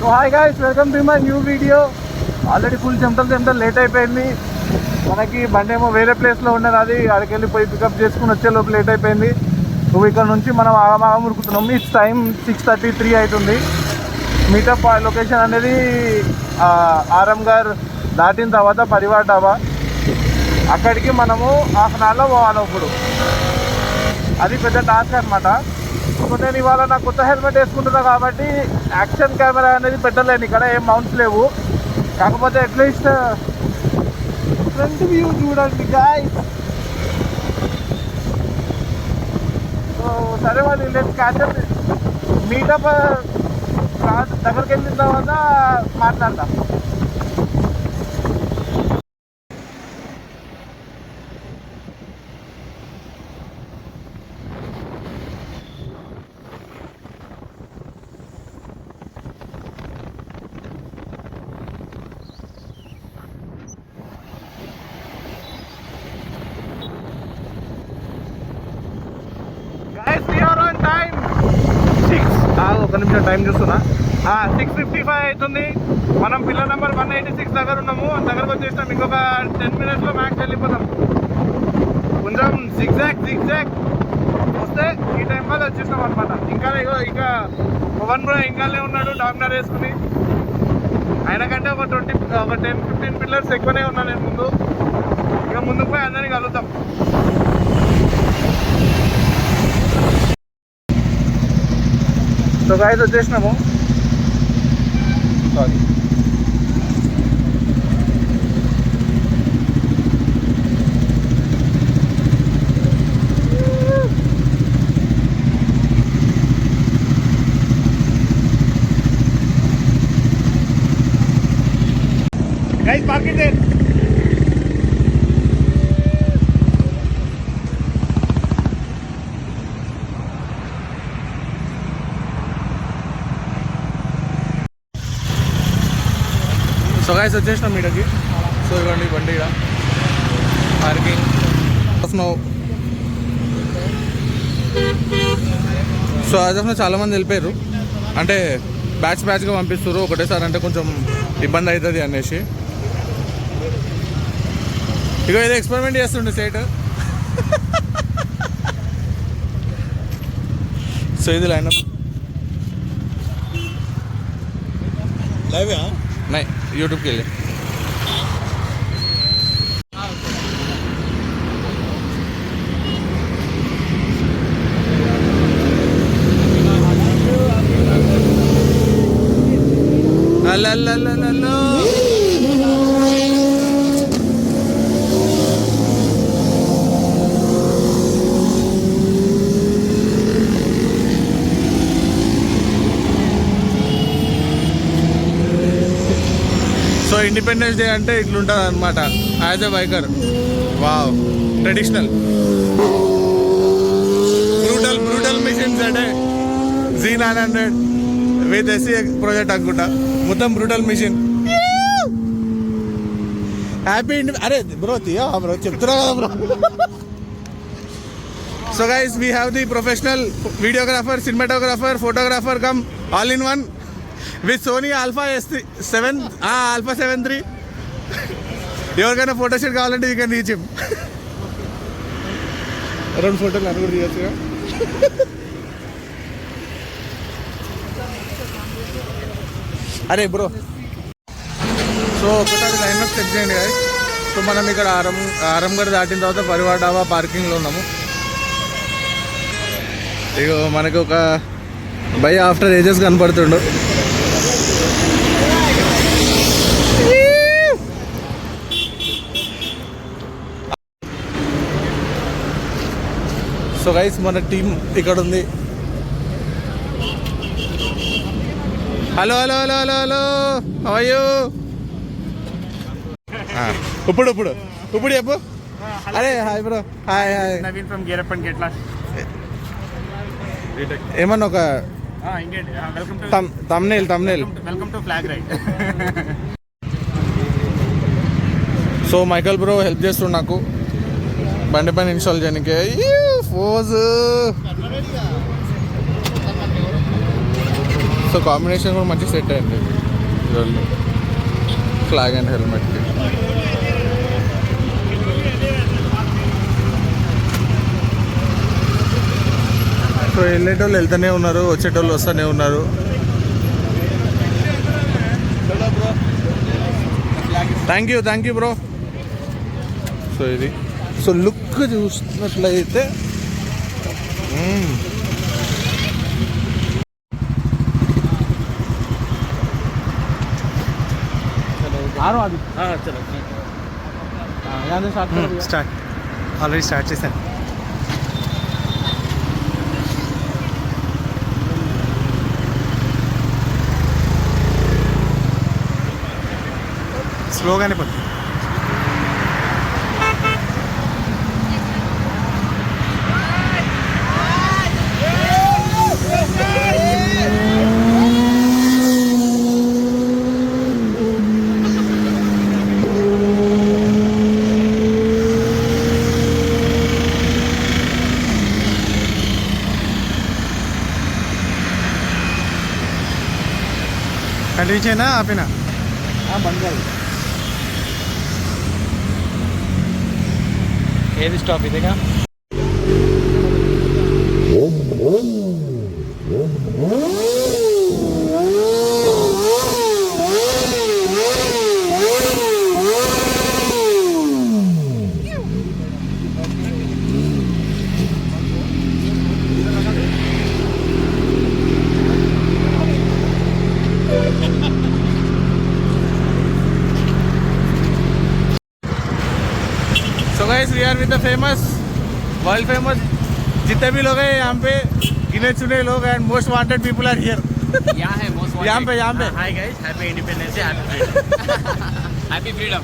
So hi guys, welcome to my new video. Already full చెమటలు late అయిపోయింది. మనకి బండి ఏమో వేరే ప్లేస్లో ఉన్నది, అది అక్కడికి వెళ్ళి పోయి పికప్ చేసుకుని వచ్చే లోపు లేట్ అయిపోయింది. సో ఇక్కడ నుంచి మనం ఆగమాగం ఉరుకుతున్నాం. ఇట్స్ టైం 6:33 అవుతుంది. మీటప్ లొకేషన్ అనేది ఆరంగర్ దాటిన తర్వాత పరివార్ డాబా. అక్కడికి మనము హాఫ్ అన్ అవర్లో పోవాలి. ఇప్పుడు అది పెద్ద టాస్క్ అనమాట. సో నేను ఇవాళ నా కొత్త హెల్మెట్ వేసుకుంటున్నా కాబట్టి యాక్షన్ కెమెరా అనేది పెట్టలేను. ఇక్కడ ఏం మౌంట్స్ లేవు. కాకపోతే అట్లీస్ట్ ఫ్రంట్ వ్యూ చూడండి గాయ్స్. సో సరే వాళ్ళు లేదు క్యాచర్ మీటప్ దగ్గరికి వెళ్ళిన తర్వాత మాట్లాడదాం. ఒక నిమిషం టైం చూస్తున్నా. 6:55 అవుతుంది. మనం పిల్లర్ నెంబర్ 186 దగ్గర ఉన్నాము. దగ్గరకు వచ్చేసినాం. ఇంకొక 10 minutesలో మ్యాక్స్ వెళ్ళిపోతాం. కొంచెం జిగ్జాగ్ వస్తే ఈ టైం వల్ల వచ్చేసినాం అనమాట. ఇంకా పవన్ బ్రో ఇంకానే ఉన్నాడు డామినర్ వేసుకుని. ఆయన కంటే ఒక 10-15 పిల్లర్స్ ఎక్కువనే ఉన్నా నేను ముందు. ఇక ముందుకు పోయి అందరినీ కలుగుతాం. సో గాయ్స్ వచ్చేసినాము. Sorry guys, parking there. So guys వచ్చేసినాం మీటకి. సో ఇవ్వండి బండి ఇక్కడ parking. So as of now చాలామంది వెళ్ళిపోయారు. అంటే బ్యాచ్గా పంపిస్తారు ఒకటేసారి, అంటే కొంచెం ఇబ్బంది అవుతుంది అనేసి. ఇక ఏదో ఎక్స్పెరిమెంట్ చేస్తుండే సైట్. సో ఇది లైన్ नहीं यूट्यूब के लिए. हेलो సో ఇండిపెండెన్స్ డే అంటే ఇట్లుంటుంది అనమాట. As a biker, wow, traditional brutal machines. అంటే Z900 విత్ ఎస్సీ ప్రాజెక్ట్ అనుకుంటా. మొత్తం బ్రూటల్ మిషన్. హ్యాపీ అరే బ్రో తీయా బ్రో, చెప్తున్నా కదా bro. So guys, we have the professional videographer, cinematographer, photographer cum all in one with Sony alpha S7 alpha 7 III. ఎవరికైనా photo shoot కావాలంటే you can reach him. 2 ఫోటోలు అని కూడా తీయచ్చుగా. అరే బ్రో, సో ఒకసారి లైన్అప్ చెక్ చేయండి కదా. సో మనం ఇక్కడ ఆరంగర్ దాటిన తర్వాత పరివార్ డాబా పార్కింగ్లో ఉన్నాము. ఇక మనకు ఒక బై ఆఫ్టర్ ఏజెస్ కనపడుతుండు. సో గైస్, మన టీం ఇక్కడ ఉంది. Hello hello hello hello hello how are you? ఇప్పుడు చెప్పు. అరే hi bro. Hi Naveen from gear up and get lost. ఏమన్నా ఒక welcome to thumbnail welcome to flag ride. So Michael bro help చేస్తుండు నాకు బండి పైన ఇన్స్టాల్ చేయడానికి. ఫోజ్ సో కాంబినేషన్ కూడా మంచి సెట్ అయింది. ఫ్లాగ్ అండ్ హెల్మెట్కి. సో వెళ్ళేటోళ్ళు వెళ్తూనే ఉన్నారు, వచ్చేటోళ్ళు వస్తూనే ఉన్నారు. Thank you bro. సో ఇది సో లుక్ చూసినట్లయితే స్టార్ట్ ఆల్రెడీ స్టార్ట్ చేశాను. స్లోగానే పోతుంది. కంటిన్యూ చేయనా ఆపినా? బంద్ కాదు. ఏది స్టాప్ ఇదేగా? So guys, we are with the famous, world famous, जितने भी लोग हैं यहाँ पे गिने चुने लोग and most wanted people are here. यहाँ है मोस्ट यहाँ पे hi guys, happy independence day, happy freedom.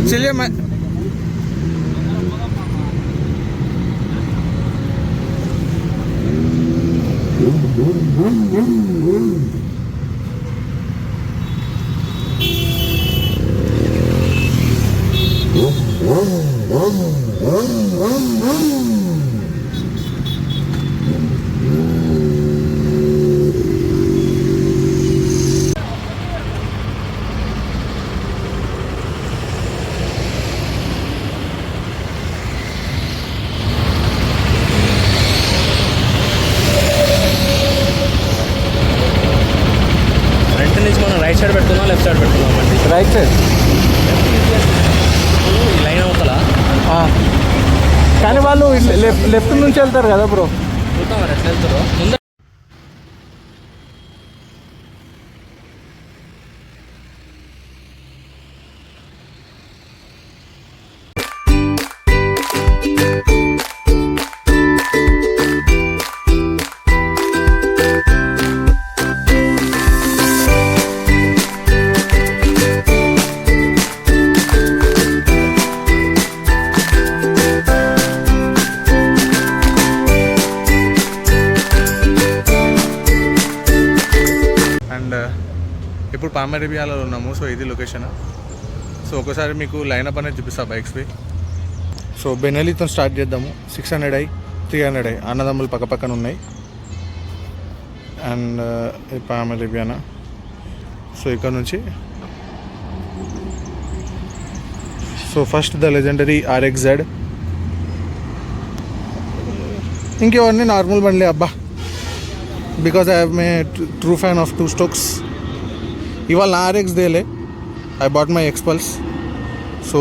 चलिए मैं ఫ్రంట్ నుంచి మనం రైట్ సైడ్ పెట్టుకుందాం, లెఫ్ట్ సైడ్ పెట్టుకుందాం అండి. రైట్ సైడ్ ఈ లైన్ అవతల కానీ వాళ్ళు లెఫ్ట్ నుంచి వెళ్తారు కదా బ్రో. చూద్దాం మరి ఎట్లా వెళ్తారో. ముందు అండ్ ఇప్పుడు పామరేబియాలో ఉన్నాము. సో ఇది లొకేషన్. సో ఒకసారి మీకు లైనప్ అనేది చూపిస్తా బైక్స్వి. సో బెనెలీతో స్టార్ట్ చేద్దాము. 600i 300i అన్నదమ్ములు పక్క పక్కన ఉన్నాయి. అండ్ ఇది పామరేబియానా. సో ఇక్కడ నుంచి so first the legendary RXZ. ఇంకేవన్నీ నార్మల్ బండ్లే అబ్బా, because I have may true fan of 2 strokes. ఇవాళ నా RX దేలే, I bought my Xpulse. So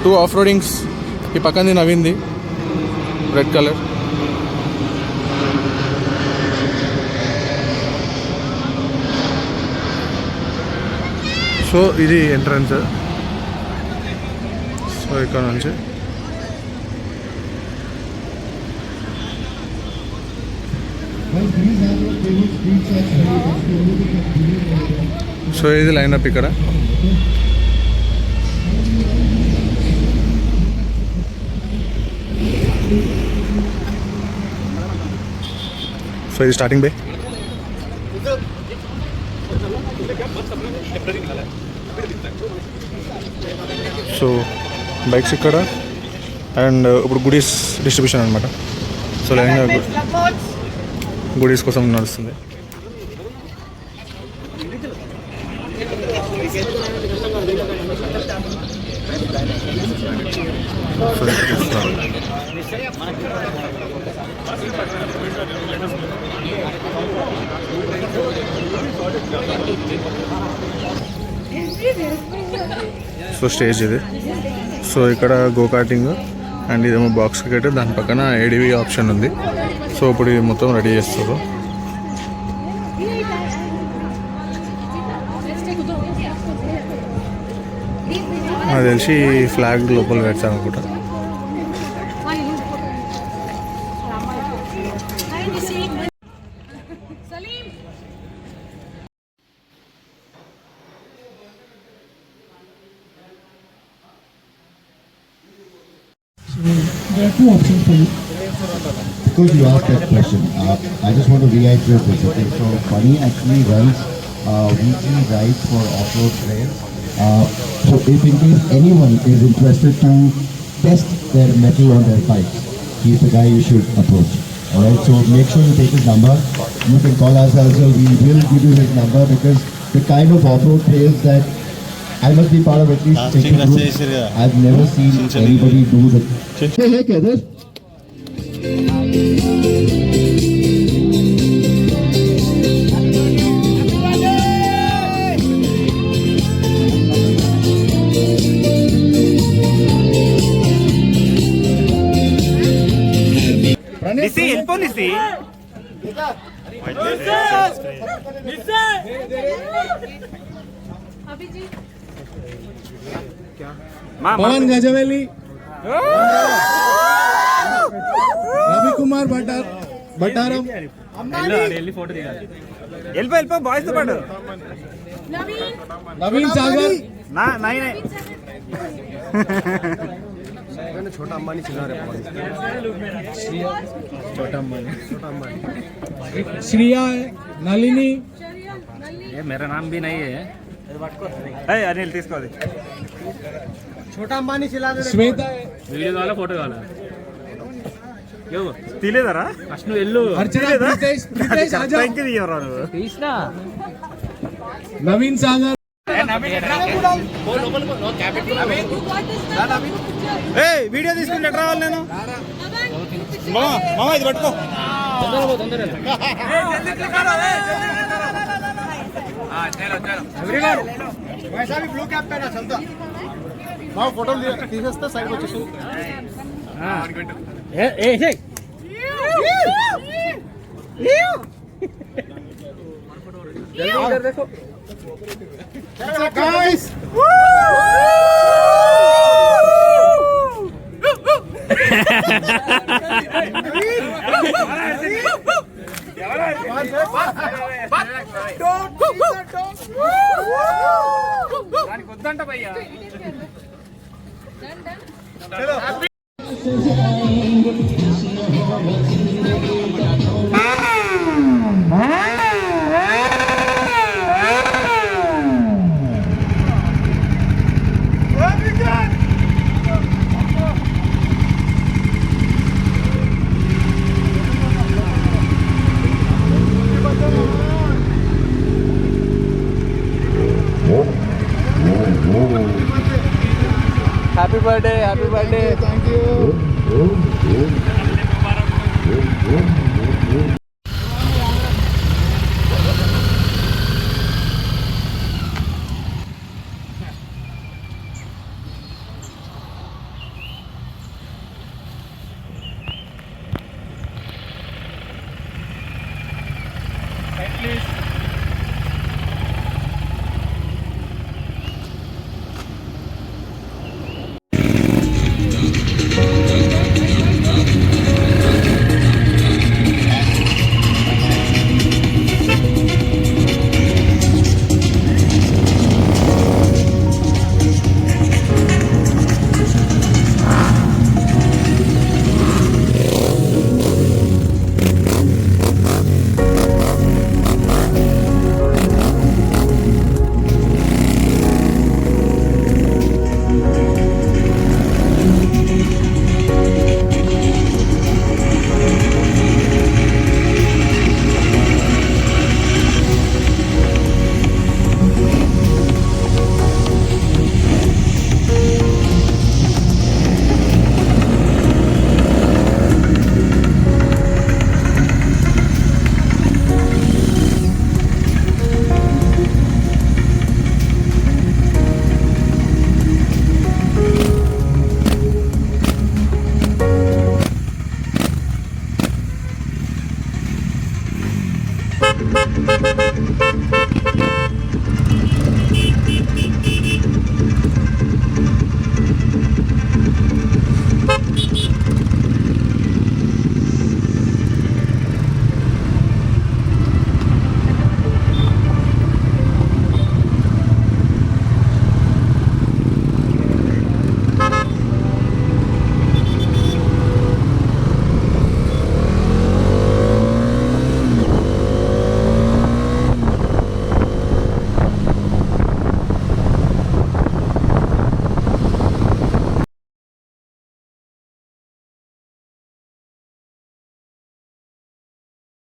2 off roadings. ఈ పక్కనది నవ్వింది రెడ్ కలర్. సో ఇది ఎంట్రన్స్. సో ఇక్కడ నుంచి సో ఇది లైనప్ ఇక్కడ. సో ఇది స్టార్టింగ్ బే. సో బైక్స్ ఇక్కడ అండ్ ఇప్పుడు గుడీస్ డిస్ట్రిబ్యూషన్ అనమాట. సో లైన్గా గుడీస్ కోసం నడుస్తుంది. సో స్టేజ్ ఇది. సో ఇక్కడ గో కార్టింగ్ అండ్ ఇదేమో బాక్స్ క్రికెట్, దాని పక్కన ఏడివి ఆప్షన్ ఉంది. సో ఇప్పుడు ఇది మొత్తం రెడీ చేస్తారు. నాకు తెలిసి ఫ్లాగ్ లోపల పెడతాను అనుకుంటా. There are 2 options for you. Because you asked that question, I just want to reiterate this. Okay, so Bunny actually runs weekly rides for off-road trails. So if in case anyone is interested to test their metal on their bikes, he's the guy you should approach. Alright, so make sure you take his number. You can call us also. We will give you his number because the kind of off-road trails that I must be part of at least 50 groups. I've never seen anybody do the. Hey, Kedar. నిసి వెళ్ళిపో నిసి. పవన్ గజవేలి, రవి కుమార్ బటారం, వెళ్ళిపో boys తో పాటు. నవీన్ సాగర్, छोटा अंबानी चिल्ला रहे श्रिया, नलिनी. ये मेरा नाम भी नहीं है. అనిల్ తీసుకోవాలి. छोटा अंबानी चिल्ला रहे శ్వేత, వీడియో కావాలా ఫోటో కావాలా? తీలేదరా ఫస్ట్ నువ్వు వెళ్ళు. अर्चना, प्रीतेश आजा, నువ్వు తీసినా नवीन सागर. వీడియో తీసుకుంటే ఎట్లా రావాలి నేను? మామ ఇది పట్టుకో. ब्लू कैप पे ना चलता फोटो తీసేస్తే సైడ్ వచ్చేసి देखो गाइस వద్దంట భయ్యా. Happy birthday, happy birthday. Thank you.